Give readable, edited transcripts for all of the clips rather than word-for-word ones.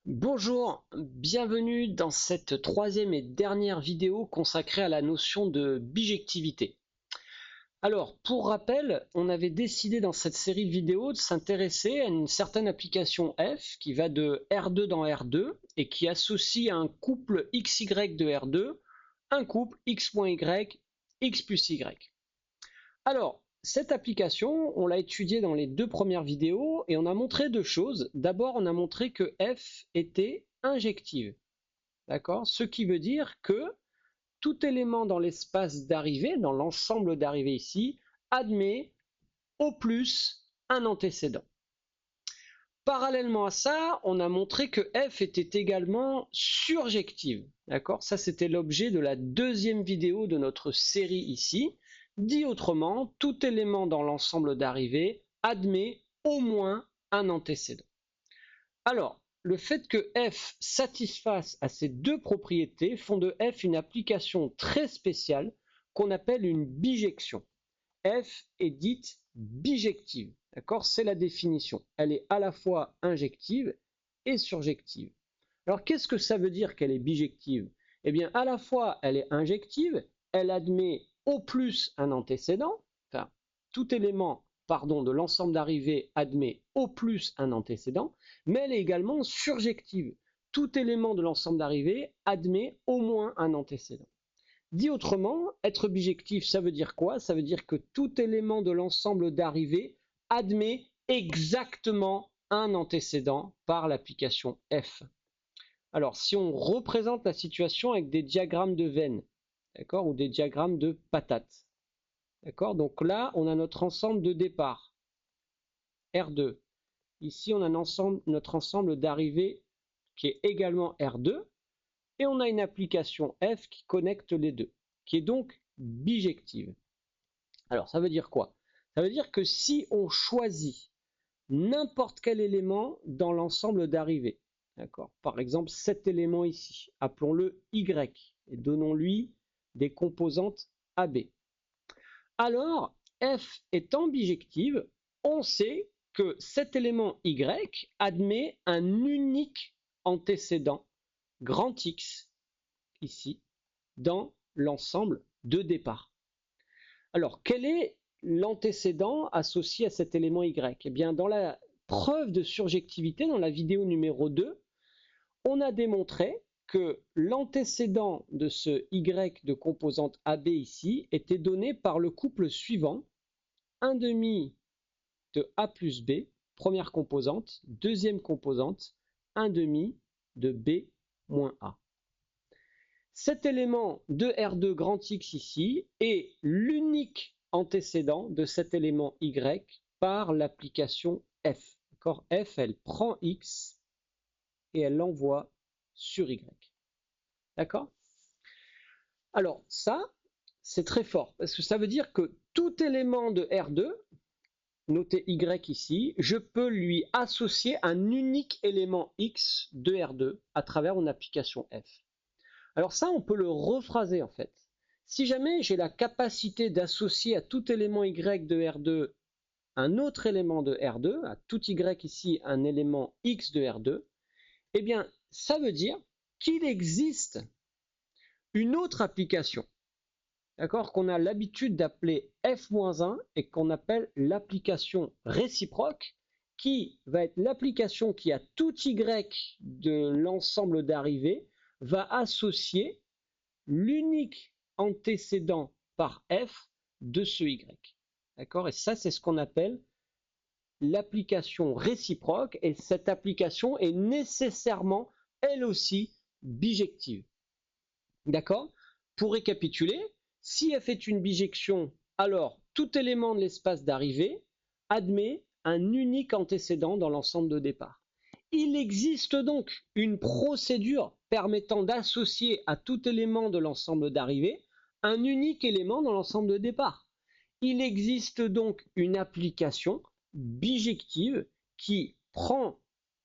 Bonjour, bienvenue dans cette troisième et dernière vidéo consacrée à la notion de bijectivité. Alors, pour rappel, on avait décidé dans cette série de vidéos de s'intéresser à une certaine application F qui va de R2 dans R2 et qui associe à un couple XY de R2 un couple X.Y, X plus Y. Alors, cette application, on l'a étudiée dans les deux premières vidéos et on a montré deux choses. D'abord, on a montré que F était injective. D'accord? Ce qui veut dire que tout élément dans l'espace d'arrivée, dans l'ensemble d'arrivée ici, admet au plus un antécédent. Parallèlement à ça, on a montré que F était également surjective. D'accord? Ça, c'était l'objet de la deuxième vidéo de notre série ici. Dit autrement, tout élément dans l'ensemble d'arrivée admet au moins un antécédent. Alors, le fait que F satisfasse à ces deux propriétés font de F une application très spéciale qu'on appelle une bijection. F est dite bijective. D'accord? C'est la définition. Elle est à la fois injective et surjective. Alors, qu'est-ce que ça veut dire qu'elle est bijective? Eh bien, à la fois, elle est injective, elle admet au plus un antécédent, enfin, tout élément, pardon, de l'ensemble d'arrivée admet au plus un antécédent, mais elle est également surjective. Tout élément de l'ensemble d'arrivée admet au moins un antécédent. Dit autrement, être bijectif, ça veut dire quoi? Ça veut dire que tout élément de l'ensemble d'arrivée admet exactement un antécédent par l'application F. Alors, si on représente la situation avec des diagrammes de veines, d'accord, ou des diagrammes de patates, d'accord, donc là, on a notre ensemble de départ, R2. Ici, on a notre ensemble d'arrivée qui est également R2, et on a une application F qui connecte les deux, qui est donc bijective. Alors, ça veut dire quoi? Ça veut dire que si on choisit n'importe quel élément dans l'ensemble d'arrivée, d'accord? Par exemple, cet élément ici, appelons-le Y et donnons-lui des composantes AB. Alors, F étant bijective, on sait que cet élément Y admet un unique antécédent, grand X, ici, dans l'ensemble de départ. Alors, quel est l'antécédent associé à cet élément Y? Eh bien, dans la preuve de surjectivité, dans la vidéo numéro 2, on a démontré que l'antécédent de ce Y de composante AB ici était donné par le couple suivant, 1 demi de A plus B, première composante, deuxième composante, 1 demi de B moins A. Cet élément de R2 grand X ici est l'unique antécédent de cet élément Y par l'application F. F, elle prend X et elle l'envoie sur Y. D'accord? Alors ça, c'est très fort, parce que ça veut dire que tout élément de R2, noté Y ici, je peux lui associer un unique élément X de R2 à travers une application F. Alors ça, on peut le rephraser en fait. Si jamais j'ai la capacité d'associer à tout élément Y de R2 un autre élément de R2, à tout Y ici un élément X de R2, eh bien ça veut dire qu'il existe une autre application, d'accord, qu'on a l'habitude d'appeler F-1 et qu'on appelle l'application réciproque, qui va être l'application qui à tout Y de l'ensemble d'arrivée va associer l'unique antécédent par F de ce Y. D'accord? Et ça, c'est ce qu'on appelle l'application réciproque. Et cette application est nécessairement, elle aussi, bijective. D'accord? Pour récapituler, si F est une bijection, alors tout élément de l'espace d'arrivée admet un unique antécédent dans l'ensemble de départ. Il existe donc une procédure permettant d'associer à tout élément de l'ensemble d'arrivée un unique élément dans l'ensemble de départ. Il existe donc une application bijective qui prend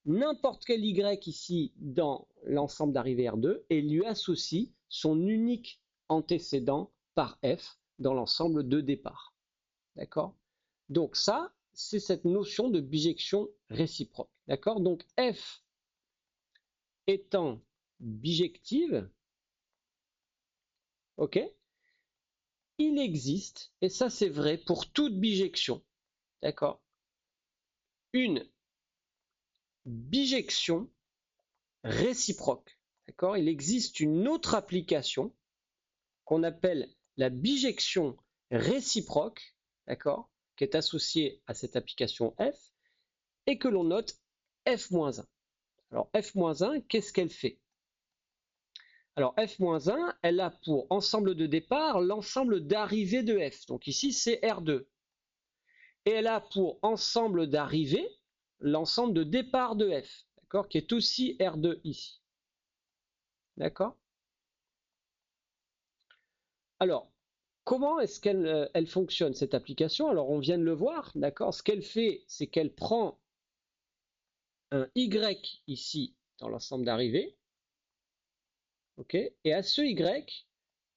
n'importe quel Y ici dans l'ensemble d'arrivée R2 et lui associe son unique antécédent par F dans l'ensemble de départ. D'accord? Donc ça, c'est cette notion de bijection réciproque. D'accord? Donc F étant bijective, ok, il existe, et ça c'est vrai pour toute bijection, d'accord, une bijection réciproque, d'accord. Il existe une autre application qu'on appelle la bijection réciproque, d'accord, qui est associée à cette application f, et que l'on note f-1. Alors f-1, qu'est-ce qu'elle fait? Alors f-1, elle a pour ensemble de départ l'ensemble d'arrivée de f. Donc ici c'est R2. Et elle a pour ensemble d'arrivée l'ensemble de départ de f, d'accord, qui est aussi R2 ici. D'accord? Alors, comment est-ce qu'elle fonctionne cette application? Alors on vient de le voir, d'accord? Ce qu'elle fait, c'est qu'elle prend un Y ici dans l'ensemble d'arrivée, ok? Et à ce Y,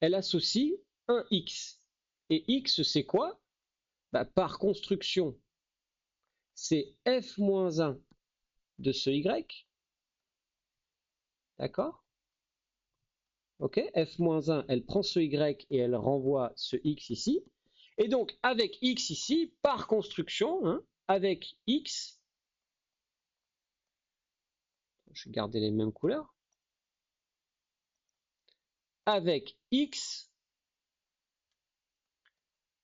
elle associe un X. Et X, c'est quoi? Bah, par construction, c'est f-1 de ce Y, d'accord? Ok, f-1, elle prend ce Y et elle renvoie ce X ici. Et donc, avec X ici, par construction, hein, avec X, je vais garder les mêmes couleurs, avec X,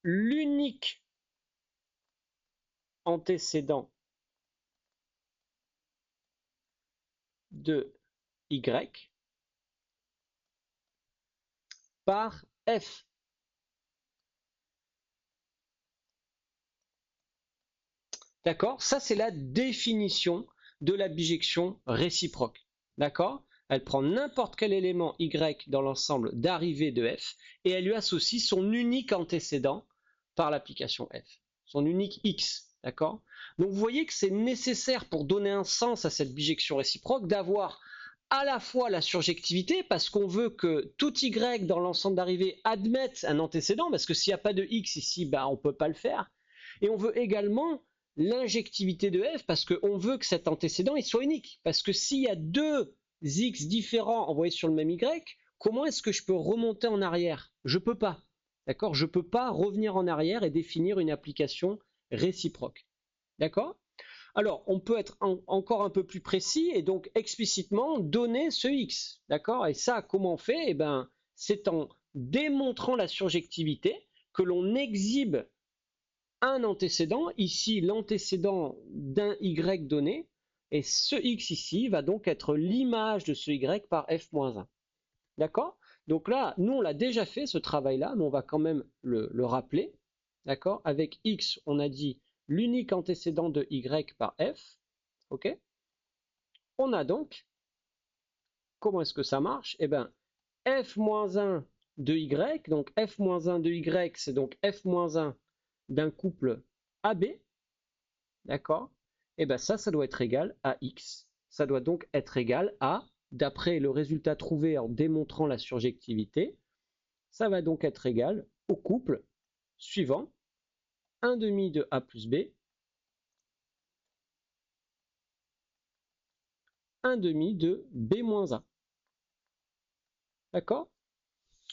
l'unique antécédent de Y par F. D'accord? Ça, c'est la définition de la bijection réciproque. D'accord? Elle prend n'importe quel élément Y dans l'ensemble d'arrivée de F et elle lui associe son unique antécédent par l'application F, son unique X. D'accord? Donc vous voyez que c'est nécessaire pour donner un sens à cette bijection réciproque d'avoir à la fois la surjectivité, parce qu'on veut que tout Y dans l'ensemble d'arrivée admette un antécédent, parce que s'il n'y a pas de X ici, bah, on ne peut pas le faire. Et on veut également l'injectivité de f, parce qu'on veut que cet antécédent il soit unique. Parce que s'il y a deux x différents envoyés sur le même y, comment est-ce que je peux remonter en arrière? Je ne peux pas. D'accord? Je ne peux pas revenir en arrière et définir une application réciproque. D'accord? Alors, on peut être encore un peu plus précis et donc explicitement donner ce x. D'accord? Et ça, comment on fait? Eh ben, c'est en démontrant la surjectivité que l'on exhibe un antécédent, ici l'antécédent d'un y donné, et ce x ici va donc être l'image de ce y par f-1. D'accord? Donc là, nous on l'a déjà fait ce travail-là, mais on va quand même le rappeler. D'accord? Avec x, on a dit l'unique antécédent de y par f. Ok? On a donc, comment est-ce que ça marche? Eh bien, f-1 de y, donc f-1 de y, c'est donc f-1 d'un couple AB. D'accord? Et bien ça doit être égal à x. Ça doit donc être égal à, d'après le résultat trouvé en démontrant la surjectivité, ça va donc être égal au couple suivant 1 demi de a plus b, 1 demi de b moins 1. D'accord?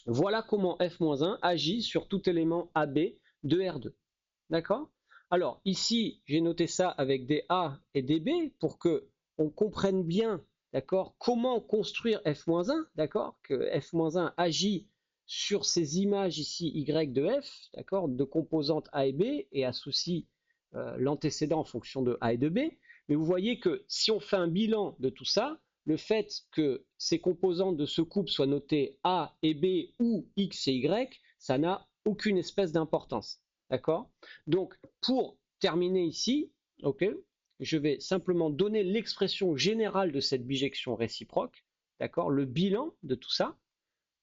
Voilà comment f-1 agit sur tout élément AB de R2. D'accord? Alors ici, j'ai noté ça avec des A et des B pour que on comprenne bien, d'accord, comment construire f-1, d'accord, que f-1 agit sur ces images ici Y de F, d'accord, de composantes A et B et associe l'antécédent en fonction de A et de B. Mais vous voyez que si on fait un bilan de tout ça, le fait que ces composantes de ce couple soient notées A et B ou X et Y, ça n'a aucune espèce d'importance. D'accord? Donc, pour terminer ici, ok, je vais simplement donner l'expression générale de cette bijection réciproque, d'accord? Le bilan de tout ça,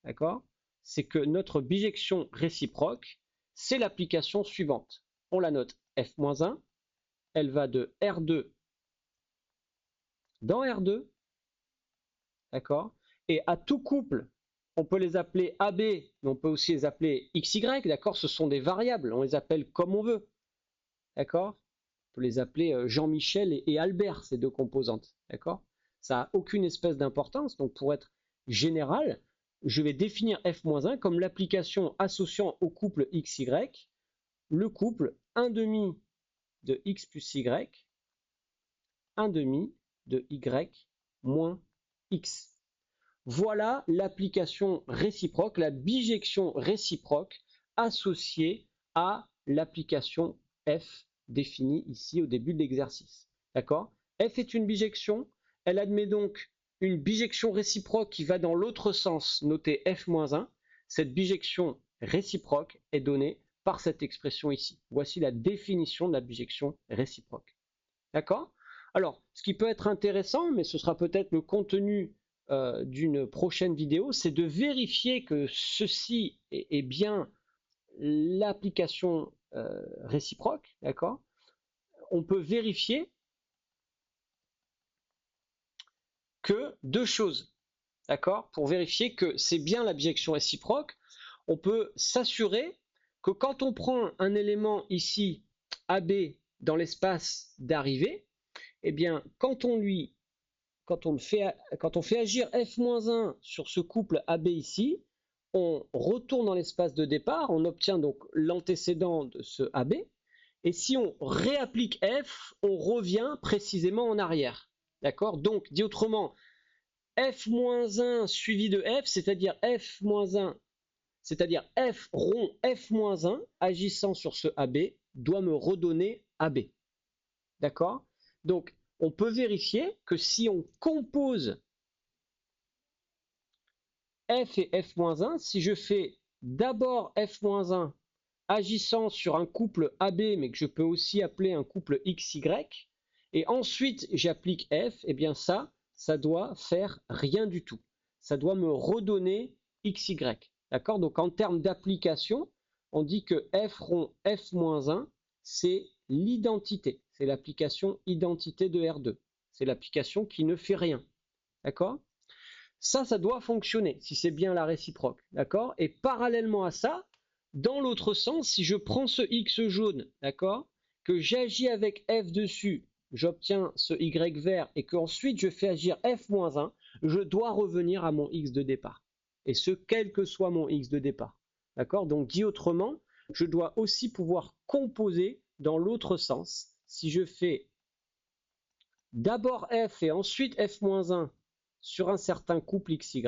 d'accord? C'est que notre bijection réciproque, c'est l'application suivante. On la note f-1, elle va de R2 dans R2, d'accord? Et à tout couple, on peut les appeler AB, mais on peut aussi les appeler XY, d'accord? Ce sont des variables, on les appelle comme on veut, d'accord? On peut les appeler Jean-Michel et Albert, ces deux composantes, d'accord? ça n'a aucune espèce d'importance. Donc pour être général, je vais définir f-1 comme l'application associant au couple xy le couple 1 demi de x plus y, 1 demi de y moins x. Voilà l'application réciproque, la bijection réciproque associée à l'application f définie ici au début de l'exercice. D'accord? F est une bijection, elle admet donc une bijection réciproque qui va dans l'autre sens, notée f-1. Cette bijection réciproque est donnée par cette expression ici. Voici la définition de la bijection réciproque. D'accord? Alors, ce qui peut être intéressant, mais ce sera peut-être le contenu d'une prochaine vidéo, c'est de vérifier que ceci est bien l'application réciproque. D'accord? On peut vérifier que deux choses. D'accord? Pour vérifier que c'est bien la bijection réciproque, on peut s'assurer que quand on prend un élément ici AB dans l'espace d'arrivée, eh bien quand on fait agir f-1 sur ce couple AB ici, on retourne dans l'espace de départ, on obtient donc l'antécédent de ce AB, et si on réapplique f, on revient précisément en arrière. D'accord? Donc, dit autrement, f-1 suivi de f, c'est-à-dire f-1, c'est-à-dire f rond f-1 agissant sur ce AB doit me redonner AB. D'accord? Donc, on peut vérifier que si on compose f et f-1, si je fais d'abord f-1 agissant sur un couple AB, mais que je peux aussi appeler un couple XY, et ensuite j'applique f, et bien ça doit faire rien du tout. Ça doit me redonner XY. D'accord? Donc en termes d'application, on dit que f rond f-1, c'est l'identité. C'est l'application identité de R2. C'est l'application qui ne fait rien. D'accord? Ça doit fonctionner si c'est bien la réciproque. D'accord? Et parallèlement à ça, dans l'autre sens, si je prends ce X jaune, d'accord, que j'agis avec F dessus, j'obtiens ce Y vert et qu'ensuite je fais agir F-1, je dois revenir à mon X de départ. Et ce, quel que soit mon X de départ. D'accord? Donc, dit autrement, je dois aussi pouvoir composer dans l'autre sens. Si je fais d'abord F et ensuite F-1 sur un certain couple XY,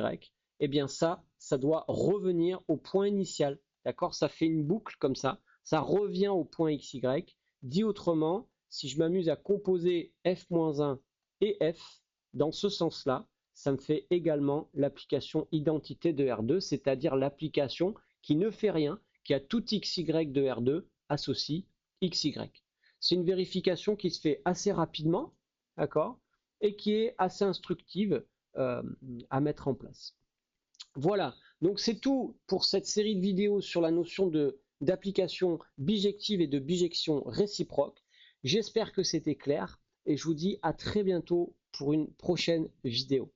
eh bien ça doit revenir au point initial. D'accord? Ça fait une boucle comme ça revient au point XY. Dit autrement, si je m'amuse à composer F-1 et F dans ce sens-là, ça me fait également l'application identité de R2, c'est-à-dire l'application qui ne fait rien, qui a tout XY de R2 associe XY. C'est une vérification qui se fait assez rapidement, d'accord, et qui est assez instructive à mettre en place. Voilà, donc c'est tout pour cette série de vidéos sur la notion d'application bijective et de bijection réciproque. J'espère que c'était clair et je vous dis à très bientôt pour une prochaine vidéo.